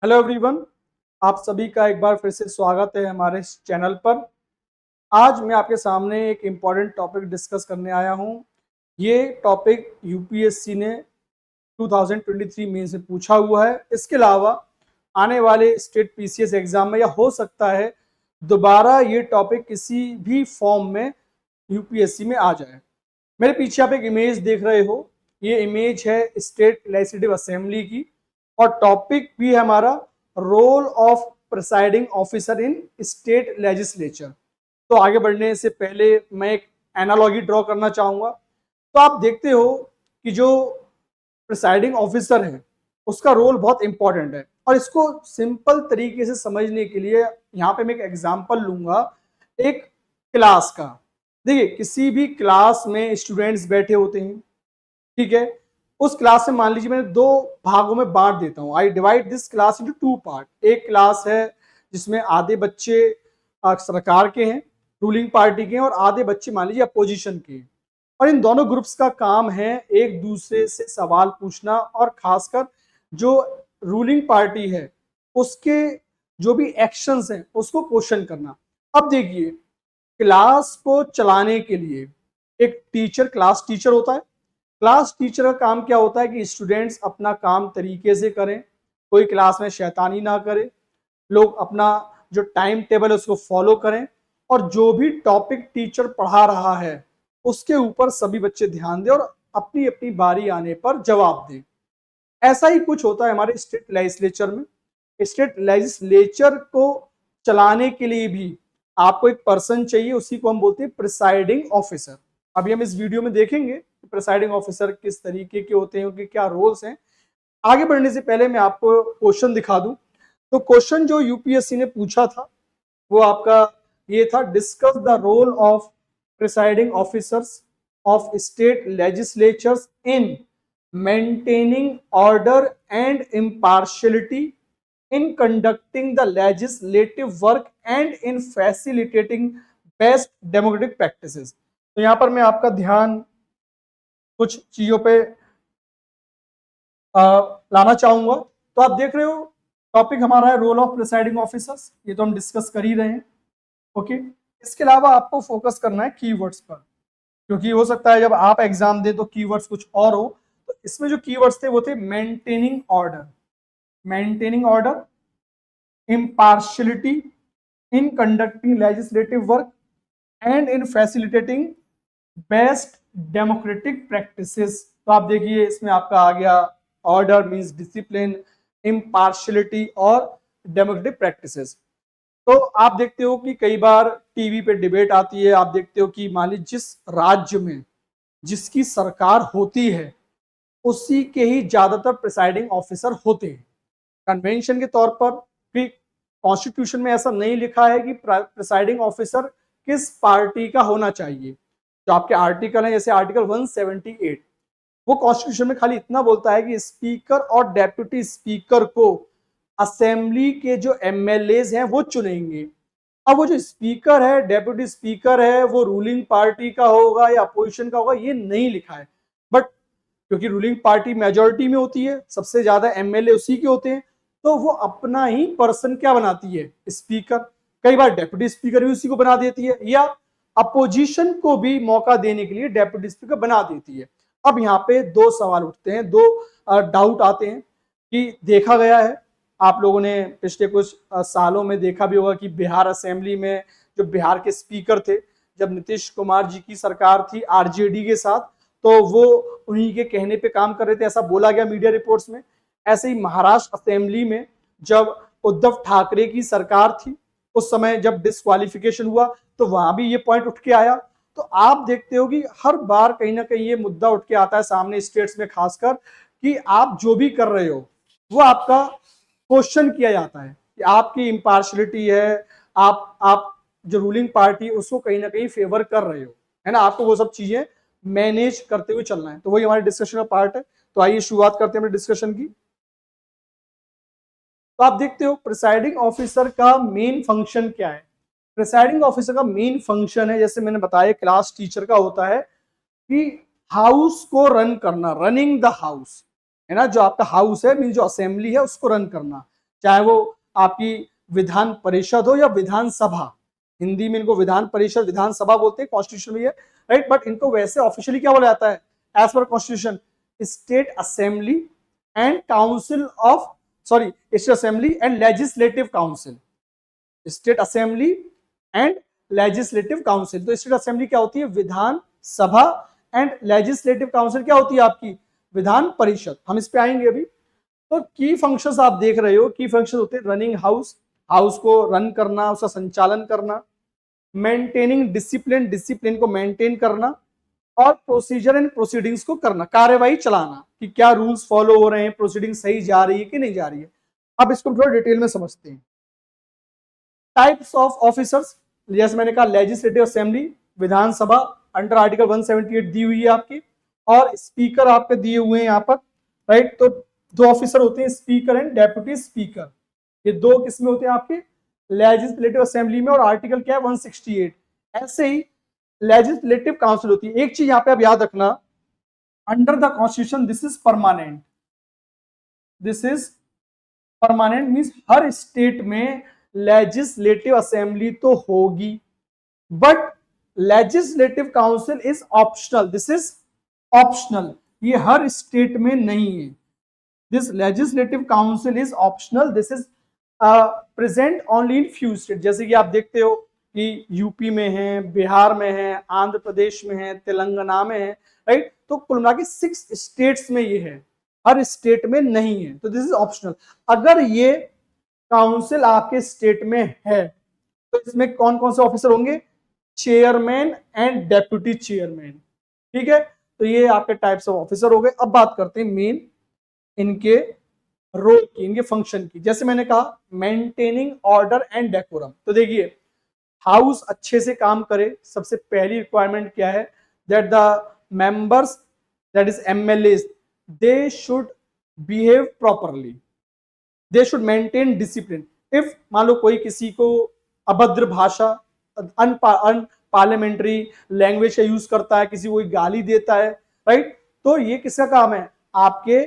Hello everyone, आप सभी का एक बार फिर से स्वागत है हमारे इस चैनल पर। आज मैं आपके सामने एक इम्पॉर्टेंट टॉपिक डिस्कस करने आया हूं। ये टॉपिक यूपीएससी ने 2023 में से पूछा हुआ है। इसके अलावा आने वाले स्टेट पीसीएस एग्जाम में या हो सकता है दोबारा ये टॉपिक किसी भी फॉर्म में यूपीएससी में आ जाए। मेरे पीछे आप एक इमेज देख रहे हो, ये इमेज है स्टेट लेजिस्लेटिव असेंबली की और टॉपिक भी है हमारा role of presiding officer in state legislature. तो आगे बढ़ने से पहले मैं एक एनालॉजी ड्रॉ करना चाहूंगा। तो आप देखते हो कि जो प्रिसाइडिंग ऑफिसर है उसका रोल बहुत इंपॉर्टेंट है और इसको सिंपल तरीके से समझने के लिए यहाँ पे मैं एक एग्जांपल लूंगा एक क्लास का। देखिए, किसी भी क्लास में स्टूडेंट्स बैठे होते हैं, ठीक है। उस क्लास में मान लीजिए मैंने दो भागों में बांट देता हूं। I divide this class into two part. एक क्लास है जिसमें आधे बच्चे सरकार के हैं, रूलिंग पार्टी के हैं, और आधे बच्चे मान लीजिए अपोजिशन के हैं। और इन दोनों ग्रुप्स का काम है एक दूसरे से सवाल पूछना और खासकर जो रूलिंग पार्टी है उसके जो भी एक्शंस हैं उसको क्वेश्चन करना। अब देखिए, क्लास को चलाने के लिए एक टीचर, क्लास टीचर होता है। क्लास टीचर का काम क्या होता है कि स्टूडेंट्स अपना काम तरीके से करें, कोई क्लास में शैतानी ना करे, लोग अपना जो टाइम टेबल है उसको फॉलो करें और जो भी टॉपिक टीचर पढ़ा रहा है उसके ऊपर सभी बच्चे ध्यान दें और अपनी अपनी बारी आने पर जवाब दें। ऐसा ही कुछ होता है हमारे स्टेट लेजिस्लेचर में। स्टेट लेजिस्लेचर को चलाने के लिए भी आपको एक पर्सन चाहिए, उसी को हम बोलते हैं प्रिसाइडिंग ऑफिसर। अभी हम इस वीडियो में देखेंगे प्रिसाइडिंग ऑफिसर किस तरीके के होते हैं, उनके क्या रोल्स हैं। आगे बढ़ने से पहले मैं आपको क्वेश्चन दिखा दूं। तो क्वेश्चन जो यूपीएससी ने पूछा था वो आपका ये था, discuss the role of presiding officers of state legislatures in maintaining order and impartiality, in conducting the legislative work and in facilitating best democratic practices। तो यहां पर मैं आपका ध्यान कुछ चीजों पे लाना चाहूंगा। तो आप देख रहे हो टॉपिक हमारा है रोल ऑफ प्रिसाइडिंग ऑफिसर्स, ये तो हम डिस्कस कर ही रहे हैं। ओके, इसके अलावा आपको फोकस करना है कीवर्ड्स पर, क्योंकि हो सकता है जब आप एग्जाम दे तो कीवर्ड्स कुछ और हो। तो इसमें जो कीवर्ड्स थे वो थे maintaining order, maintaining order, impartiality in conducting legislative work and in facilitating best democratic practices। तो आप देखिए इसमें आपका आ गया ऑर्डर मींस डिसिप्लिन, इम्पार्शियलिटी और डेमोक्रेटिक प्रैक्टिसेस। तो आप देखते हो कि कई बार टीवी पे डिबेट आती है। आप देखते हो कि मान लीजिए जिस राज्य में जिसकी सरकार होती है उसी के ही ज्यादातर प्रिसाइडिंग ऑफिसर होते हैं। कन्वेंशन के तौर पर भी कॉन्स्टिट्यूशन में ऐसा नहीं लिखा है कि प्रिसाइडिंग ऑफिसर किस पार्टी का होना चाहिए। जो आपके आर्टिकल है जैसे आर्टिकल 178, वो कॉन्स्टिट्यूशन में खाली इतना बोलता है कि स्पीकर और डेप्यूटी स्पीकर को असेंबली के जो एमएलएज हैं वो चुनेंगे। अब वो जो स्पीकर है, डेप्यूटी स्पीकर है, वो रूलिंग पार्टी का होगा या अपोजिशन का होगा ये नहीं लिखा है। बट क्योंकि रूलिंग पार्टी मेजोरिटी में होती है, सबसे ज्यादा एमएलए उसी के होते हैं, तो वो अपना ही पर्सन क्या बनाती है, स्पीकर। कई बार डेप्यूटी स्पीकर भी उसी को बना देती है या अपोजिशन को भी मौका देने के लिए डेप्यूटी स्पीकर बना देती है। अब यहाँ पे दो सवाल उठते हैं, दो डाउट आते हैं कि देखा गया है, आप लोगों ने पिछले कुछ सालों में देखा भी होगा कि बिहार असेंबली में जो बिहार के स्पीकर थे, जब नीतीश कुमार जी की सरकार थी आरजेडी के साथ, तो वो उन्हीं के कहने पे काम कर रहे थे, ऐसा बोला गया मीडिया रिपोर्ट्स में। ऐसे ही महाराष्ट्र असेंबली में जब उद्धव ठाकरे की सरकार थी उस समय जब डिस्क्वालिफिकेशन हुआ तो वहां भी ये पॉइंट उठ के आया। तो आप देखते हो कि हर बार कहीं ना कहीं ये मुद्दा उठ के आता है सामने स्टेट्स में, खासकर कि आप जो भी कर रहे हो वो आपका क्वेश्चन किया जाता है कि आपकी इम्पार्शलिटी है, आप जो रूलिंग पार्टी उसको कहीं ना कहीं फेवर कर रहे हो, है ना। आपको वो सब चीजें मैनेज करते हुए चलना है। तो वही हमारे डिस्कशन का पार्ट है। तो आइए शुरुआत करते हैं अपने डिस्कशन की। तो आप देखते हो प्रिसाइडिंग ऑफिसर का मेन फंक्शन क्या है। प्रिसाइडिंग ऑफिसर का मेन फंक्शन है, जैसे मैंने बताया क्लास टीचर का होता है, कि हाउस को रन करना, रनिंग द हाउस, है ना। जो आपका हाउस है मीन जो असेंबली है उसको रन करना, चाहे वो आपकी विधान परिषद हो या विधानसभा। हिंदी में इनको विधान परिषद विधानसभा बोलते हैं, कॉन्स्टिट्यूशन में है, राइट। बट इनको वैसे ऑफिशियली क्या बोला जाता है as per constitution? State assembly and council of state assembly and legislative council. State assembly and legislative council. तो स्टेट असेंबली क्या होती है? Vidhan Sabha. And legislative council क्या होती है? आपकी विधान परिषद। हम इस पे आएंगे अभी। तो की फंक्शंस आप देख रहे हो, की फंक्शंस होते हैं रनिंग हाउस, हाउस को रन करना, उसका संचालन करना, मेंटेनिंग डिसिप्लिन, डिसिप्लिन को मेंटेन करना, और प्रोसीजर एंड प्रोसीडिंग्स को करना, कार्यवाही चलाना कि क्या रूल्स फॉलो हो रहे हैं, प्रोसीडिंग सही जा रही है कि नहीं जा रही है। अब इसको थोड़ा डिटेल में समझते हैं। टाइप्स ऑफ ऑफिसर्स, जैसे मैंने कहा लेजिस्लेटिव असेंबली, विधानसभा अंडर आर्टिकल 178 दी हुई है आपकी, और स्पीकर आपके दिए हुए हैं यहाँ पर, राइट। तो दो ऑफिसर होते हैं, स्पीकर एंड डेप्यूटी स्पीकर। ये दो किसमें होते हैं आपके? लेजिस्लेटिव असेंबली में, और आर्टिकल क्या है? 168। ऐसे ही लेजिस्लेटिव काउंसिल होती है। एक चीज यहाँ पे आप याद रखना, under the constitution this is permanent. This is permanent means her state में लेजिस्लेटिव असेंबली तो होगी, but legislative council is optional. This is optional, ये हर स्टेट में नहीं है। This legislative council is optional. This is present only in few state. जैसे कि आप देखते हो कि यूपी में है, बिहार में है, आंध्र प्रदेश में है, तेलंगाना में है, राइट। तो कुल मिला के 6 स्टेट्स में ये है, हर स्टेट में नहीं है। तो दिस इज ऑप्शनल। अगर ये काउंसिल आपके स्टेट में है तो इसमें कौन कौन से ऑफिसर होंगे? चेयरमैन एंड डेप्यूटी चेयरमैन, ठीक है। तो ये आपके टाइप्स ऑफ ऑफिसर हो गए। अब बात करते हैं मेन इनके रोल की, इनके फंक्शन की। जैसे मैंने कहा मेंटेनिंग ऑर्डर एंड डेकोरम। तो देखिए हाउस अच्छे से काम करे, सबसे पहली रिक्वायरमेंट क्या है? That the members, that is MLA, they should behave properly, they should maintain discipline. If मान लो कोई किसी को अभद्र भाषा, अनपार्लियामेंट्री लैंग्वेज का यूज करता है, किसी को गाली देता है, राइट, तो ये किसका काम है? आपके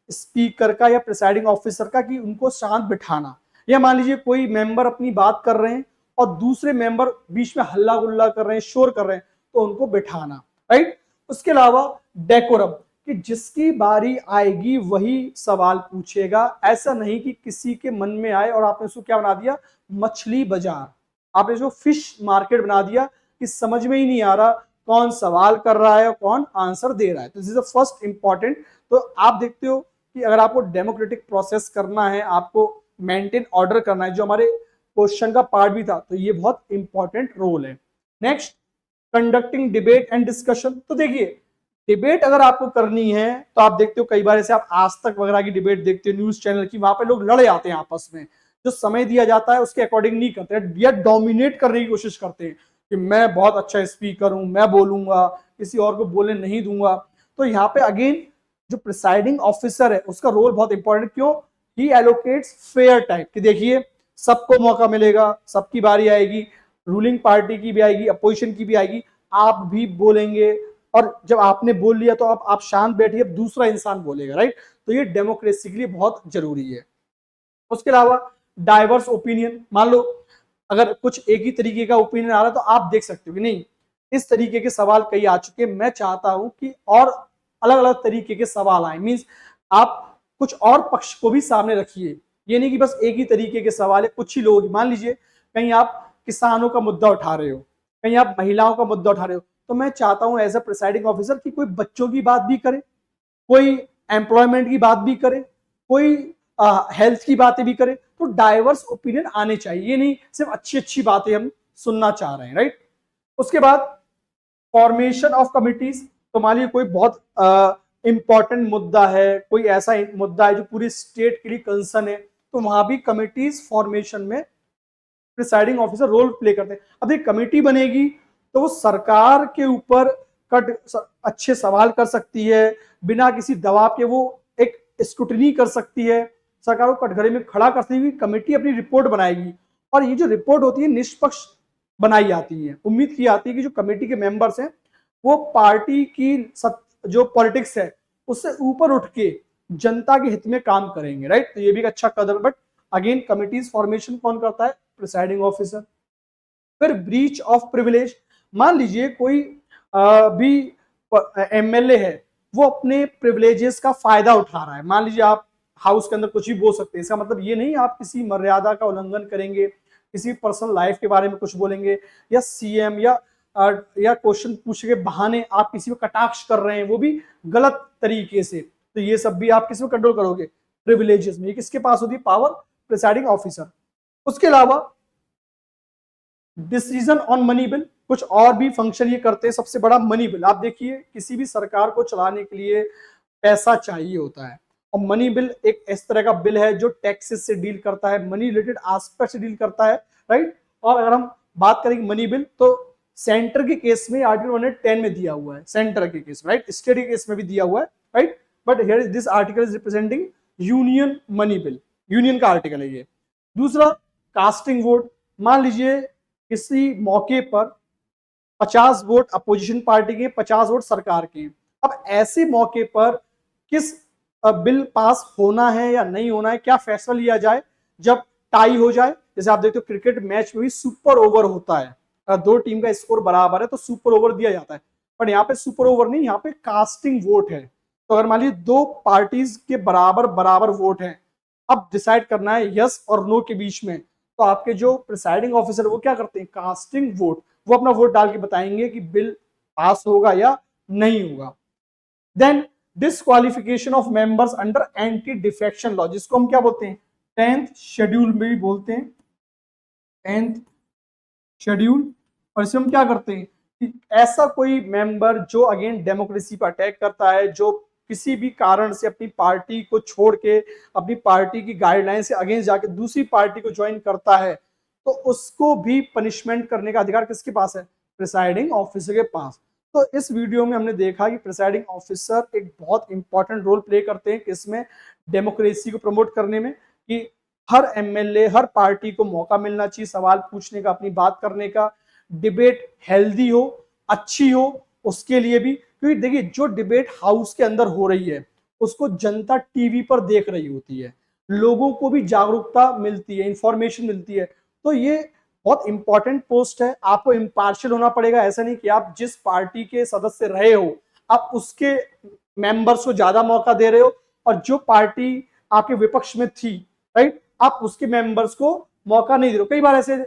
स्पीकर का या प्रिसाइडिंग ऑफिसर का, कि उनको शांत बिठाना। या मान लीजिए कोई मेंबर अपनी बात कर रहे हैं और दूसरे मेंबर बीच में हल्ला गुल्ला कर रहे हैं, शोर कर रहे हैं, तो उनको बिठाना, राइट। उसके अलावा डेकोरम, कि जिसकी बारी आएगी वही सवाल पूछेगा। ऐसा नहीं कि किसी के मन में आए और आपने उसको क्या बना दिया? मछली बाजार, आपने इसको फिश मार्केट बना दिया कि समझ में ही नहीं आ रहा कौन सवाल कर रहा है और कौन आंसर दे रहा है। तो this is the first important. तो आप देखते हो कि अगर आपको डेमोक्रेटिक प्रोसेस करना है, आपको मेंटेन ऑर्डर करना है, जो हमारे क्वेश्चन का पार्ट भी था, तो ये बहुत इंपॉर्टेंट रोल है। Next, conducting debate and discussion. तो देखिए डिबेट अगर आपको करनी है तो आप देखते हो कई बार ऐसे आप आज तक वगैरह की डिबेट देखते हो न्यूज चैनल की, वहां पे लोग लड़े आते हैं आपस में, जो समय दिया जाता है उसके अकॉर्डिंग नहीं करते हैं, या डोमिनेट करने की कोशिश करते हैं कि मैं बहुत अच्छा स्पीकर हूं, मैं बोलूंगा, किसी और को बोलने नहीं दूंगा। तो यहाँ पे अगेन जो प्रिसाइडिंग ऑफिसर है उसका रोल बहुत इंपॉर्टेंट। क्यों? ही एलोकेट्स फेयर टाइम, कि देखिए सबको मौका मिलेगा, सबकी बारी आएगी, रूलिंग पार्टी की भी आएगी, अपोजिशन की भी आएगी, आप भी बोलेंगे, और जब आपने बोल लिया तो आप शांत बैठिए, दूसरा इंसान बोलेगा, राइट। तो ये डेमोक्रेसी के लिए बहुत जरूरी है। उसके अलावा डाइवर्स ओपिनियन, मान लो अगर कुछ एक ही तरीके का ओपिनियन आ रहा है तो आप देख सकते हो कि नहीं इस तरीके के सवाल कई आ चुके हैं, मैं चाहता हूं कि और अलग अलग तरीके के सवाल आए। मीन्स आप कुछ और पक्ष को भी सामने रखिए, ये नहीं कि बस एक ही तरीके के सवाल है कुछ ही लोग। मान लीजिए कहीं आप किसानों का मुद्दा उठा रहे हो, कहीं आप महिलाओं का मुद्दा उठा रहे हो, तो मैं चाहता हूं एज अ प्रिसाइडिंग ऑफिसर कि कोई बच्चों की बात भी करे, कोई एम्प्लॉयमेंट की बात भी करे, कोई हेल्थ की बातें भी करे। तो डाइवर्स ओपिनियन आने चाहिए, ये नहीं सिर्फ अच्छी अच्छी बातें हम सुनना चाह रहे हैं, राइट। उसके बाद फॉर्मेशन ऑफ कमिटीज। तो मान लीजिए कोई बहुत इंपॉर्टेंट मुद्दा है, कोई ऐसा मुद्दा है जो पूरी स्टेट के लिए कंसर्न है, तो वहां भी कमिटीज फॉर्मेशन में प्रिसाइडिंग ऑफिसर रोल प्ले करते हैं। अब एक कमेटी बनेगी तो वो सरकार के ऊपर अच्छे सवाल कर सकती है, बिना किसी दबाव के वो एक स्क्रूटनी कर सकती है, सरकार को कटघरे में खड़ा करती हुई कमेटी अपनी रिपोर्ट बनाएगी, और ये जो रिपोर्ट होती है निष्पक्ष बनाई जाती है। उम्मीद की जाती है कि जो कमेटी के मेंबर्स हैं वो पार्टी की जो पॉलिटिक्स है उससे ऊपर उठ के जनता के हित में काम करेंगे, राइट। तो ये भी एक अच्छा कदम। बट अगेन कमिटीज फॉर्मेशन कौन करता है? Presiding officer. फिर ब्रीच ऑफ प्रिविलेज, मान लीजिए कोई भी एमएलए है, वो अपने प्रिविलेजेस का फायदा उठा रहा है। मान लीजिए आप हाउस के अंदर कुछ भी बोल सकते हैं, इसका मतलब ये नहीं आप किसी मर्यादा का उल्लंघन करेंगे, किसी पर्सनल लाइफ के बारे में कुछ बोलेंगे, या सीएम या क्वेश्चन पूछने के बहाने आप किसी को कटाक्ष कर रहे हैं, वो भी गलत तरीके से, तो ये सब भी आप किसी को कंट्रोल करोगे? प्रिविलेजेस में। ये किसके पास होती है पावर? Presiding officer. उसके अलावा डिसीजन ऑन मनी बिल, कुछ और भी फंक्शन ये करते हैं। सबसे बड़ा मनी बिल, आप देखिए किसी भी सरकार को चलाने के लिए पैसा चाहिए होता है, और मनी बिल एक इस तरह का बिल है जो टैक्सेस से डील करता है, मनी रिलेटेड एस्पेक्ट से डील करता है, राइट। और अगर हम बात करेंगे मनी बिल, तो सेंटर के केस में आर्टिकल 110 में दिया हुआ है, सेंटर के केस में, राइट, स्टेट के केस में भी दिया हुआ है, right. But here this article is representing union money bill, union का आर्टिकल है ये। दूसरा, कास्टिंग वोट, मान लीजिए किसी मौके पर 50 वोट अपोजिशन पार्टी के, 50 वोट सरकार के। अब ऐसे मौके पर किस बिल पास होना है या नहीं होना है, क्या फैसला लिया जाए जब टाई हो जाए? जैसे आप देखते हो क्रिकेट मैच में भी सुपर ओवर होता है, अगर दो टीम का स्कोर बराबर है तो सुपर ओवर दिया जाता है, पर यहाँ पे सुपर ओवर नहीं, यहाँ पे कास्टिंग वोट है। तो अगर मान लीजिए दो पार्टीज के बराबर बराबर वोट है, अब डिसाइड करना है यस और नो के बीच में, तो आपके जो प्रिसाइडिंग ऑफिसर वो क्या करते हैं? कास्टिंग वोट, वो अपना वोट डाल के बताएंगे कि बिल पास होगा या नहीं होगा। Then disqualification of members under anti defection law, जिसको हम क्या बोलते हैं? 10th शेड्यूल में भी बोलते हैं, 10th शेड्यूल। और इसे हम क्या करते हैं कि ऐसा कोई मेंबर जो अगेन डेमोक्रेसी पर अटैक करता है, जो किसी भी कारण से अपनी पार्टी को छोड़ के, अपनी पार्टी की गाइडलाइन से अगेंस्ट जाके दूसरी पार्टी को ज्वाइन करता है, तो उसको भी पनिशमेंट करने का अधिकार किसके पास है? प्रिसाइडिंग ऑफिसर के पास। तो इस वीडियो में हमने देखा कि प्रिसाइडिंग ऑफिसर एक बहुत इंपॉर्टेंट रोल प्ले करते हैं किसमें? डेमोक्रेसी को प्रमोट करने में, कि हर एमएलए, हर पार्टी को मौका मिलना चाहिए सवाल पूछने का, अपनी बात करने का, डिबेट हेल्दी हो, अच्छी हो, उसके लिए भी। क्योंकि देखिए जो डिबेट हाउस के अंदर हो रही है उसको जनता टीवी पर देख रही होती है, लोगों को भी जागरूकता मिलती है, इंफॉर्मेशन मिलती है। तो ये बहुत इंपॉर्टेंट पोस्ट है, आपको इम्पार्शियल होना पड़ेगा। ऐसा नहीं कि आप जिस पार्टी के सदस्य रहे हो आप उसके मेंबर्स को ज्यादा मौका दे रहे हो, और जो पार्टी आपके विपक्ष में थी, राइट, आप उसके मेंबर्स को मौका नहीं दे रहे हो। कई बार ऐसे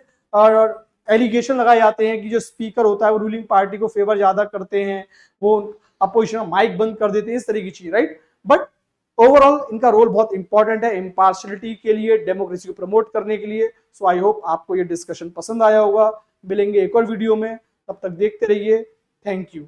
एलिगेशन लगाए जाते हैं कि जो स्पीकर होता है वो रूलिंग पार्टी को फेवर ज्यादा करते हैं, वो अपोजिशन माइक बंद कर देते हैं, इस तरह की चीज, राइट। बट ओवरऑल इनका रोल बहुत इंपॉर्टेंट है इम्पार्शियलिटी के लिए, डेमोक्रेसी को प्रमोट करने के लिए। सो आई होप आपको ये डिस्कशन पसंद आया होगा। मिलेंगे एक और वीडियो में, तब तक देखते रहिए। Thank you.